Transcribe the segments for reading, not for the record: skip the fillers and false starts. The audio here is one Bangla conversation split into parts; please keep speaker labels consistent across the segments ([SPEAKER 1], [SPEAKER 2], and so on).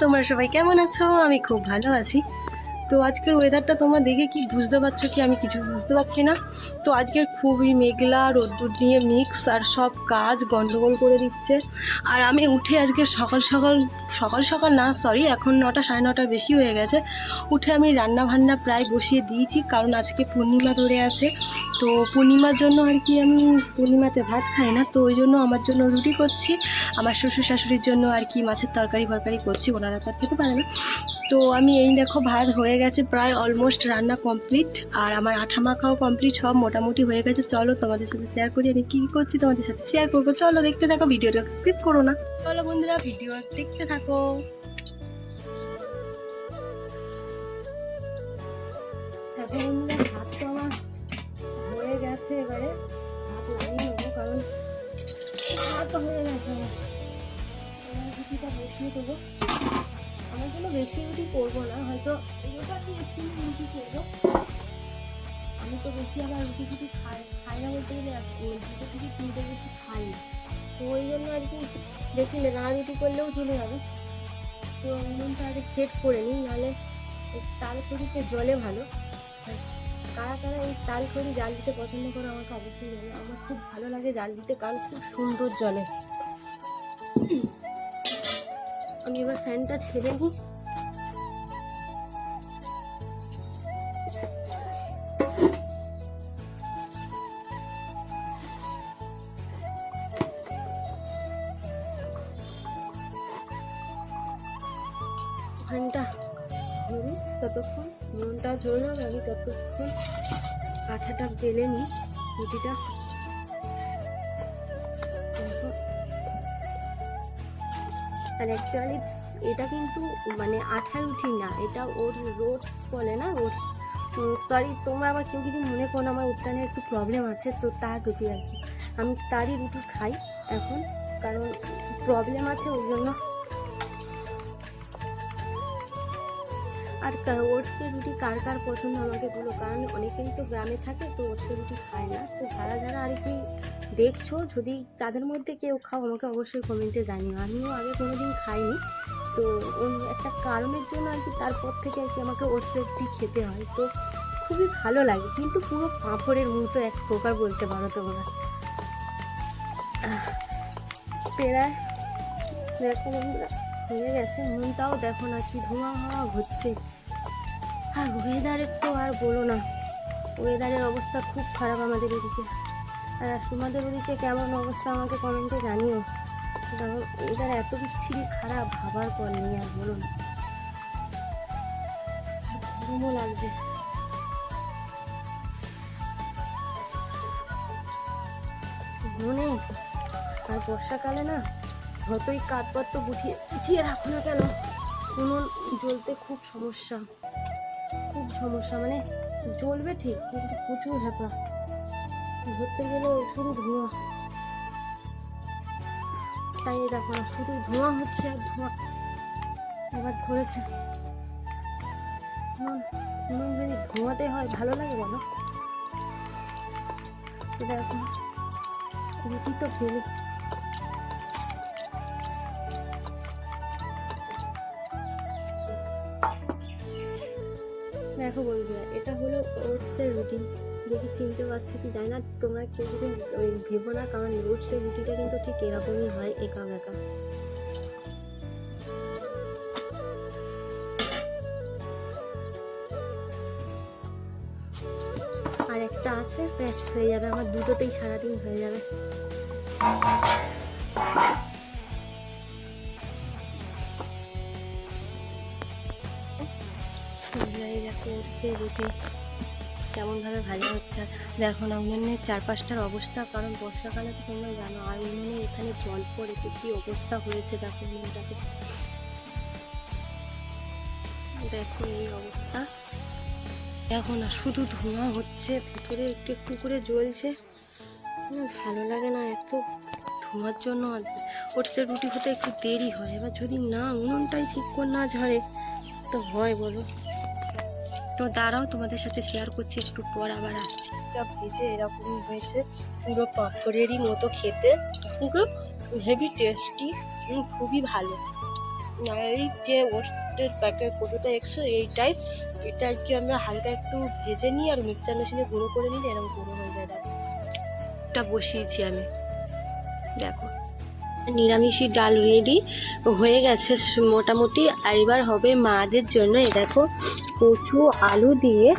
[SPEAKER 1] তোমরা সবাই কেমন আছো? আমি খুব ভালো আছি। তো আজকের ওয়েদারটা তোমরা দেখে কি বুঝতে পারছো কি? আমি কিছু বুঝতে পারছি না। তো আজকের খুবই মেঘলা, রোদ্দুর নিয়ে মিক্স, আর সব কাজ গন্ডগোল করে দিচ্ছে। আর আমি উঠে আজকে সকাল সকাল না, সরি, এখন 9টা 9:30 বেশি হয়ে গেছে। উঠে আমি রান্না বান্না প্রায় বসিয়ে দিয়েছি, কারণ আজকে পূর্ণিমা ধরে আছে। তো পূর্ণিমার জন্য আর কি, আমি পূর্ণিমাতে ভাত খাই না, তো ওই জন্য আমার জন্য রুটি করছি। আমার শ্বশুর শাশুড়ির জন্য আর কি মাছের তরকারি করছি, ওনারা তো আর খেতে পারে না। তো আমি এই দেখো, ভাত হয়ে গেছে প্রায়, অলমোস্ট রান্না কমপ্লিট, আর আমার আঠা মাখাও কমপ্লিট, সব মোটামুটি হয়ে গেছে। চলো তোমাদের সাথে শেয়ার করি আমি কী করছি, তোমাদের সাথে শেয়ার করবো। চলো দেখতে থাকো, ভিডিওটা স্কিপ করো না। চলো বন্ধুরা, ভিডিও দেখতে থাকো। এখন বন্ধুরা, ভাত তো আমার হয়ে গেছে, এবারে ভাত লাগিয়ে নেবো, কারণ ভাত হয়ে গেছে আমার। রুটিটা বসিয়ে দেবো। আমার জন্য বেশি রুটি করবো না, হয়তো একটু রুটি করবো। আমি তো বেশি আবার রুটি খাই না, বলতে গেলে 2 থেকে 3টে বেশি খাই না। তো ওই জন্য আর কি বেশি না রুটি করলেও চলে যাবে। তো উনুনটা আগে সেট করে নিই, নাহলে তাল খড়িতে জলে ভালো। কারা কারা এই তাল খড়ি জাল দিতে পছন্দ করে আমাকে অবশ্যই জানে। আমার খুব ভালো লাগে জাল দিতে, কারণ খুব সুন্দর জলে। আমি এবার ফ্যানটা ছেড়ে নিই। ফ্যানটা ধরুন ততক্ষণ, নুনটা ঝরলো, আমি ততক্ষণ আঠাটা বেলে নিই রুটিটা। আর অ্যাকচুয়ালি এটা কিন্তু মানে আঠা রুটি না, এটা ওটস বলে না, ওটস, সরি তোমরা আবার কেউ কিছু মনে করো না, আমার উচ্চারণে একটু প্রবলেম আছে, তো তার রুটি আর কি। আমি তারই রুটি খাই এখন, কারণ প্রবলেম আছে ওই জন্য। আর ওটসের রুটি কার কার পছন্দ আমাকে বলো, কারণ অনেকেই তো গ্রামে থাকে, তো ওটসের রুটি খায় না। তো যারা যারা আর কি দেখছো, যদি তাদের মধ্যে কেউ খাও, আমাকে অবশ্যই কমেন্টে জানিও। আমিও আগে কোনোদিন খাইনি, তো একটা কারণের জন্য আর কি তারপর থেকে আর কি আমাকে ওটসের রুটি খেতে হয়। তো খুবই ভালো লাগে, কিন্তু পুরো পাঁপড়ের মতো এক প্রকার বলতে পারো তোমরা। প্রায় দেখো বন্ধুরা, হয়ে গেছে। মনটাও দেখো না কি ধোঁয়া হাওয়া হচ্ছে। আর ওয়েদারের তো আর বলো না, ওয়েদারের অবস্থা খুব খারাপ আমাদের এদিকে। আর তোমাদের ওদিকে কেমন অবস্থা আমাকে কমেন্টে জানিও, কারণ ওয়েদার এত বিচ্ছিরি খারাপ, ভাবার পর নেই আর বলো না। আর গরমও লাগছে। মনে আর বর্ষাকালে না, যতই কাঠপত্র গুছিয়ে রাখো না কেন, উনুন জ্বলতে খুব সমস্যা, মানে জ্বলবে ঠিক, কিন্তু প্রচুর ঝাঁপা, ধরতে গেলে শুধু ধোঁয়া। তাই দেখো না, শুধু ধোঁয়া হচ্ছে আর ধোঁয়া। এবার ধরেছে উনুন যদি ধোঁয়াতে হয় ভালো লাগে বলো? দেখো রুটি তো ফেলে, দেখো বন্ধুরা, এটা হলো ওটসের রুটি। দেখি চিনতে পারছি কি জানি না, তোমরা কেউ কিছু ভেবো না, কারণ ওটসের রুটিটা কিন্তু ঠিক এরকমই হয়, একা বেঁকা। আর একটা আছে, ব্যাস হয়ে যাবে আমার, দুটোতেই সারাদিন হয়ে যাবে। ওটসের রুটি কেমনভাবে ভাজা হচ্ছে দেখো না, উনুনের চারপাশটার অবস্থা, কারণ বর্ষাকালে তো তোমরা জানো, আর উনুনে এখানে জল পড়ে, তো কী অবস্থা হয়েছে দেখো উনুনটাকে। দেখো এই অবস্থা, দেখো না শুধু ধোঁয়া হচ্ছে, ভিতরে একটু একটু করে জ্বলছে। ভালো লাগে না এত ধোঁয়ার জন্য। আর ওটসের রুটি হতে একটু দেরি হয়, এবার যদি না উনুনটাই ঠিক করে না ঝরে তো হয় বলো? তো দাঁড়াও, তোমাদের সাথে শেয়ার করছি, একটু পর আবার আসছি। এটা ভেজে এরকমই হয়েছে, পুরো পাঁপড়েরই মতো খেতে, কিন্তু হেভি টেস্টি, খুবই ভালো। এই যে ওটসের প্যাকেট কতটা 100 এইটাই, এটা আর কি আমরা হালকা একটু ভেজে নিই আর মিক্সচার মেশিনে গুঁড়ো করে নিলে এরকম গুঁড়ো হয়ে যায়। দেখো এটা বসিয়েছি আমি, দেখো নিরামিষই ডাল রেডি হয়ে গেছে মোটামুটি। আর এবার হবে মাদের জন্য, এ দেখো কচু আলু দিয়ে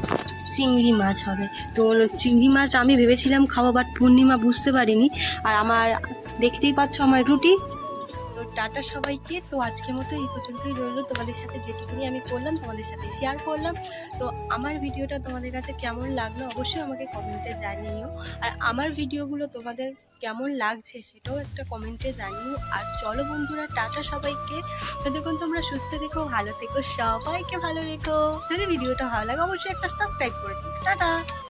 [SPEAKER 1] চিংড়ি মাছ হবে। তো চিংড়ি মাছ আমি ভেবেছিলাম খাবো, বাট পূর্ণিমা বুঝতে পারিনি। আর আমার দেখতেই পাচ্ছ আমার রুটি। তো টাটা সবাইকে, তো আজকের মতো এই পর্যন্তই রইলো। তোমাদের সাথে যেটুকুনি আমি করলাম তোমাদের সাথে শেয়ার করলাম। তো আমার ভিডিওটা তোমাদের কাছে কেমন লাগলো অবশ্যই আমাকে কমেন্টে জানিও। আর আমার ভিডিওগুলো তোমাদের কেমন লাগছে সেটাও একটা কমেন্টে জানিও। আর চলো বন্ধুরা, টাটা সবাইকে। যতক্ষণ তোমরা সুস্থ থেকো, ভালো থেকো, সবাইকে ভালো রেখো। যদি ভিডিওটা ভালো লাগে অবশ্যই একটা সাবস্ক্রাইব করে দিও। টাটা।